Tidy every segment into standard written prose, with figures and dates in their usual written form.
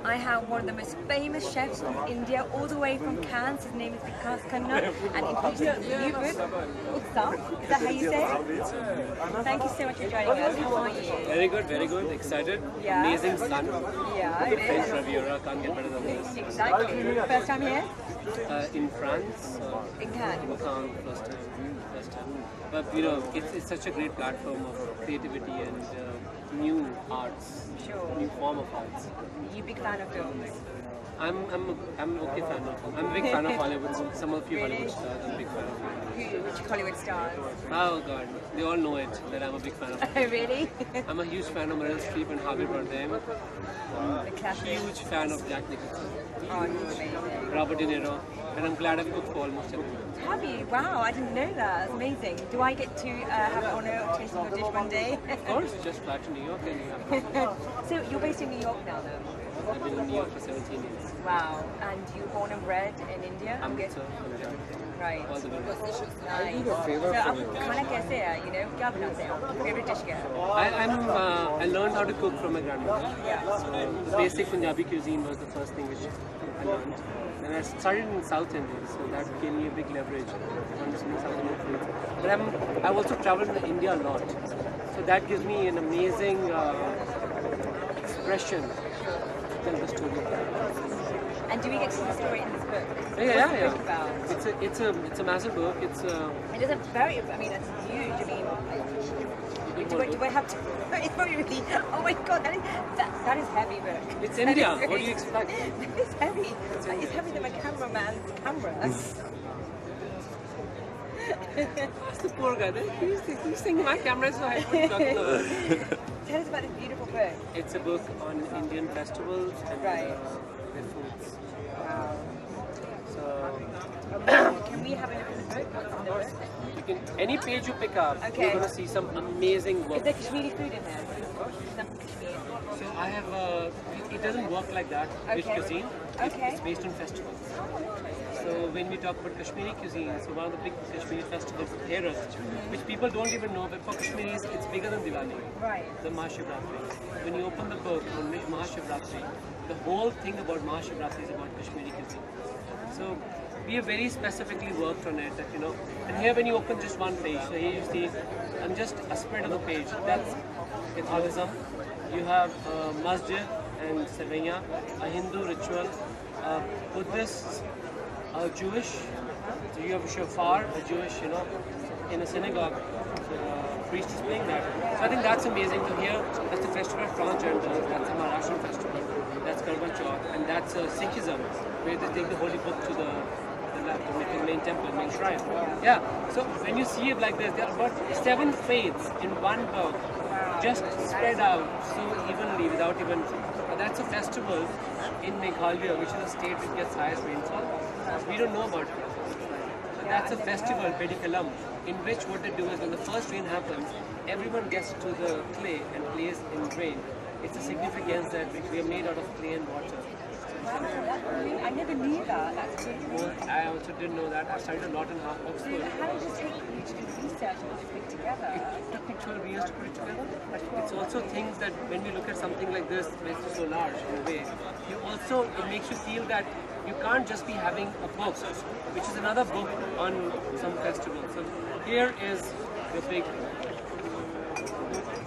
I have one of the most famous chefs from India, all the way from Cannes. His name is Vikas Khanna, and introducing the new book, Utsav. Is that how you say it? Thank you so much for joining us. How are you? Very good, excited. Yeah. Amazing sun. Yeah, it French is. Riviera, can't get better than this. Exactly. First time here? In France, In Cannes. in Cannes, first time. But you know, it's such a great platform of creativity and new arts, Sure. new form of arts. Are you a big fan of films? I'm an okay fan of. I'm a big fan of Hollywood. Some of you Really? Hollywood stars. I'm a big fan of. Which Hollywood stars? Oh God, they all know it that I'm a big fan of. Really? I'm a huge fan of Meryl Streep and Harvey Bardem. The classic. Huge fan of Jack Nicholson, Oh, he's amazing. Robert De Niro, and I'm glad I've cooked for almost everyone. Have you? Wow, I didn't know that. That's amazing. Do I get to have the honour of tasting your dish one day? Of course, just fly to New York and you have. So you're based in New York now, though? I've been in New York for 17 years. Wow. And you were born and bred in India? Amritsar, Punjab. Right. All the way. Nice. So अब खाना कैसे है? You know, क्या बनाते हो? Favorite dish क्या है? I learned how to cook from my grandmother. Yeah. So the basic Punjabi cuisine was the first thing which I learned. And I started in South India, so that gave me a big leverage of understanding South Indian foods. But I've also traveled in India a lot, so that gives me an amazing expression to tell the story. And do we get to see the story in this book? Yeah. What's the book about? It's a massive book. It's It is a very, I mean, it's huge. I mean, do I have to? It's very really. Oh my God, that is heavy book. It's India. What do you expect? It's heavy. It's heavier than my cameraman's camera. That's the poor guy. He's thinking my camera is so heavy. What are you talking about? Tell us about this beautiful book. It's a book on Indian festivals and Right. their foods. Wow. So Can we have a look at the book? What's in the book? you can any page you pick up, Okay. you're gonna see some amazing Is work. there Kashmiri food in there? Some Kashmir. So I have it doesn't work like that. Which Okay. cuisine? Okay. It's based on festivals. So when we talk about Kashmiri cuisine, so one of the big Kashmiri festivals is Herat, which people don't even know, but for Kashmiris it's bigger than Diwali, Right. the Mahashivratri. When you open the book on Mahashivratri, the whole thing about Mahashivratri is about Kashmiri cuisine. So we have very specifically worked on it, that, you know, and here when you open just one page, so here you see, and just a spread of the page, that's Catholicism. You have masjid and Savaiya, a Hindu ritual, Buddhists, Jewish, so you have a shofar, a Jewish, you know, in a synagogue, so priest is playing that. So I think that's amazing. So here, that's the festival of transgenders, that's a Maharashtrian festival, that's Karwa Chauth, and that's Sikhism, where they take the holy book to the main temple, main shrine. Yeah, so when you see it like this, there are about 7 faiths in one book, just spread out so evenly without even. That's a festival in Meghalaya, which is a state which gets highest rainfall. We don't know about it. But that's a festival, Pedikalam, in which what they do is when the first rain happens, everyone gets to the clay and plays in rain. It's a significance that we are made out of clay and water. I never knew that. That's really Well, I also didn't know that. I studied a lot in Oxford. How did it take you to do research and to put it together? It took me 12 years to put it together. But it's also things that when we look at something like this, which is so large in a way, it makes you feel that you can't just be having a book, which is another book on some festival. So here is the big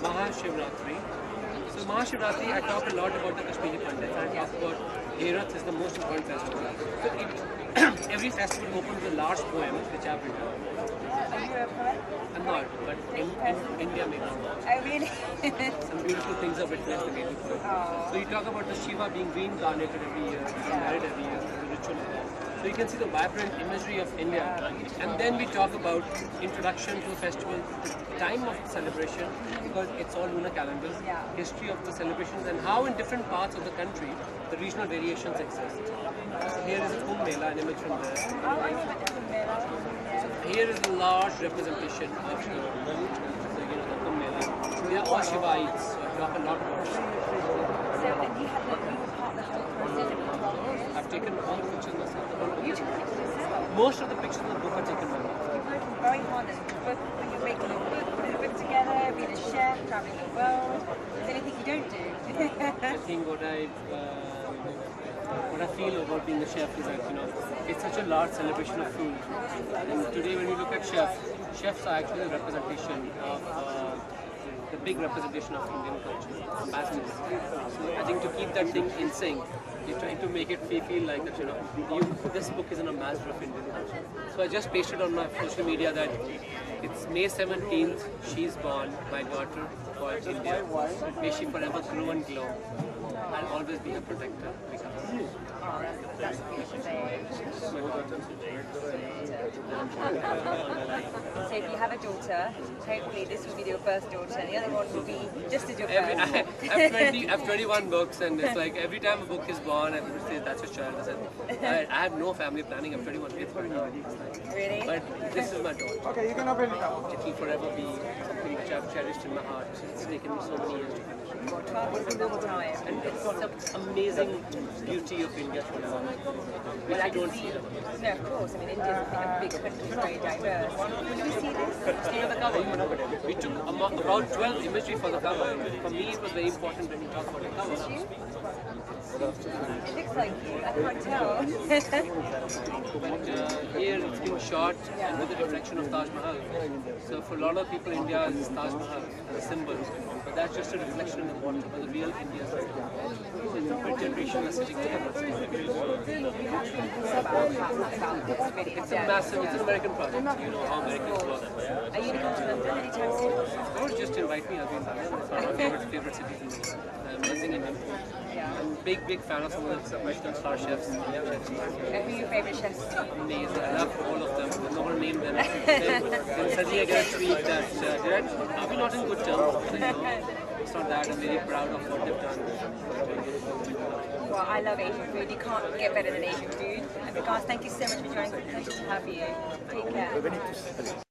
Mahashivratri. So Mahashivratri, I talk a lot about the Kashmiri Pandits. I talk about Herat is the most important festival. So every festival opens with large poems, which I've written. Are you a poet? I'm not, but in India maybe. Oh, really? Some beautiful things are witnessed in Indian poetry. So you talk about the Shiva being reincarnated every year, being married every year, the ritual. So you can see the vibrant imagery of India. And then we talk about introduction to a festival, the time of celebration, because it's all lunar calendars, history of the celebrations, and how in different parts of the country the regional variations exist. So here is a Kumbh Mela, an image from there. Oh, I know about the Kumbh Mela. So here is a large representation of the Kumbh Mela. They are all Shivaites, so I talk a lot about it. So, and you were part of the whole process of 12 years? I've taken all the pictures myself. You took pictures yourself? Most of the pictures in the book are taken by me. You're working very hard as a book, when you're making a book, putting a book together, being a chef, traveling the world. Is there anything you don't do? I think what I feel about being a chef is that, you know, it's such a large celebration of food. And today when you look at chefs are actually a representation of the big representation of Indian culture, ambassadors. So I think to keep that thing in sync, you're trying to make it feel like that, you know, this book is an ambassador of Indian culture. So I just pasted on my social media that it's May 17th, she's born, my daughter called India. May she forever grow and glow. I'll always be her protector. That's beautiful. So if you have a daughter, hopefully this will be your first daughter, and the other one will be just as your first. I have 21 books, and it's like every time a book is born, everyone says that's a child. I have no family planning. I'm 21 years old now. Really? But this is my daughter. Okay, you can open it up. It will forever be something which I've cherished in my heart. It's taken me so many years to finish. 12 years is a long time. And it's the amazing beauty of India, which I don't see. No, of course. I mean, India is a big country, very diverse. When we see this? See on the cover. We took about 12 imagery for the cover. For me, it was very important when we talk about the cover. It looks like you. I can't tell. But here it's being shot and with the reflection of Taj Mahal. So for a lot of people, India is Taj Mahal, the symbol. But that's just a reflection in the water. But the real India is it's a generation messaging together. It's a massive, it's an American project. You know how Americans work. Are you going to come to London anytime soon? Or just invite me, I'll be in London. It's one of my favorite cities in the world. Amazing Indian food. I'm a big fan of some of the Michelin star chefs. Who are your favourite chefs? Amazing. I love all of them. There's no one named them. Then suddenly I get a tweet that are we not in good terms? Like, no, it's not that. I'm very proud of what they've done. Well, I love Asian food. You can't get better than Asian food. And Vikas, thank you so much for joining us. It's a pleasure to have you. Take care.